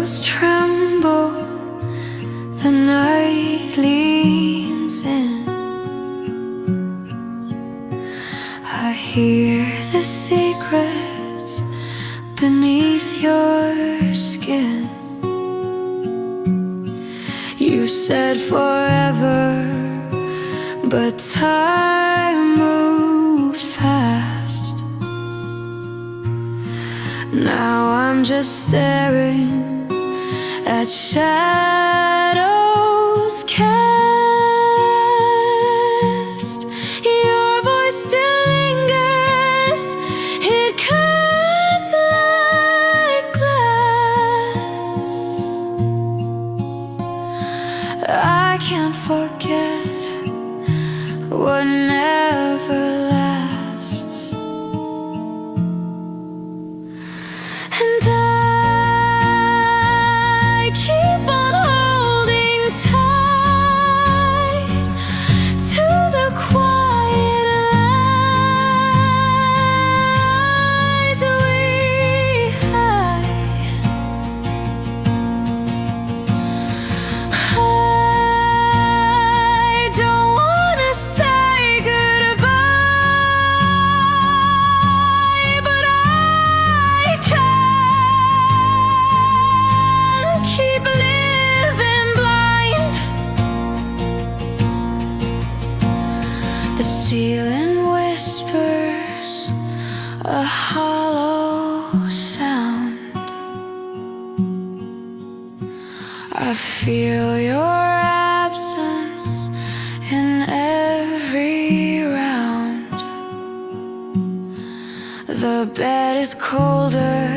windows tremble, the night leans in. I hear the secrets beneath your skin. You said forever, but time moved fast. Now I'm just staring at shadows cast. Your voice still lingers, it cuts like glass. I can't forget what never lasts. And I keep on holding tight to the quiet lies we hide. I don't wanna say goodbye, but I can't keep living blind. The ceiling whispers a hollow sound. I feel your absence in every round. The bed is colder,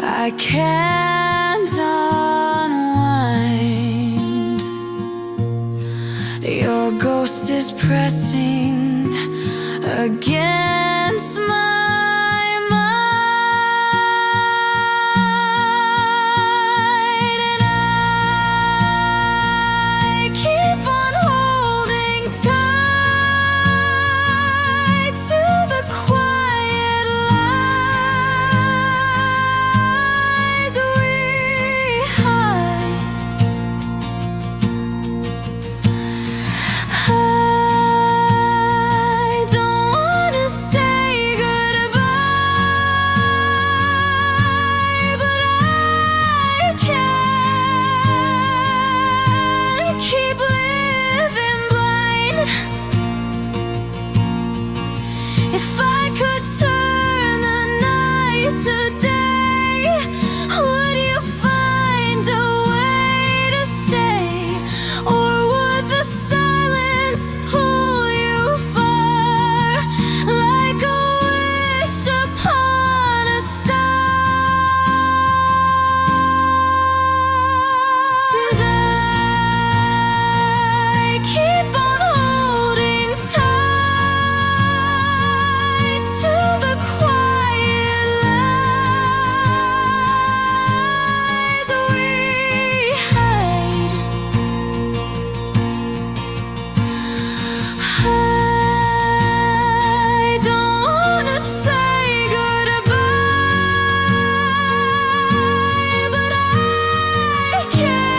I can't unwind. Your ghost is pressing against my mind, and I keep on holding tight to the quiet lies we hide. I don't wanna say goodbye, but I can't keep living blind. If I could turn the night to day, would you find a way to stay? Or would the silence pull you far, like a wish upon a star? And I keep on holding tight to the quiet lies we hide. I don't wanna say goodbye, but I can't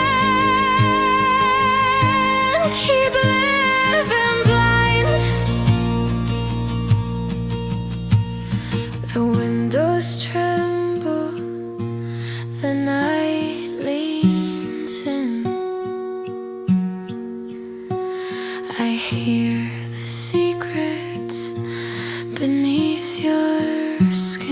keep living blind. The windows tremble, the night leans in. I hear the secrets beneath your skin.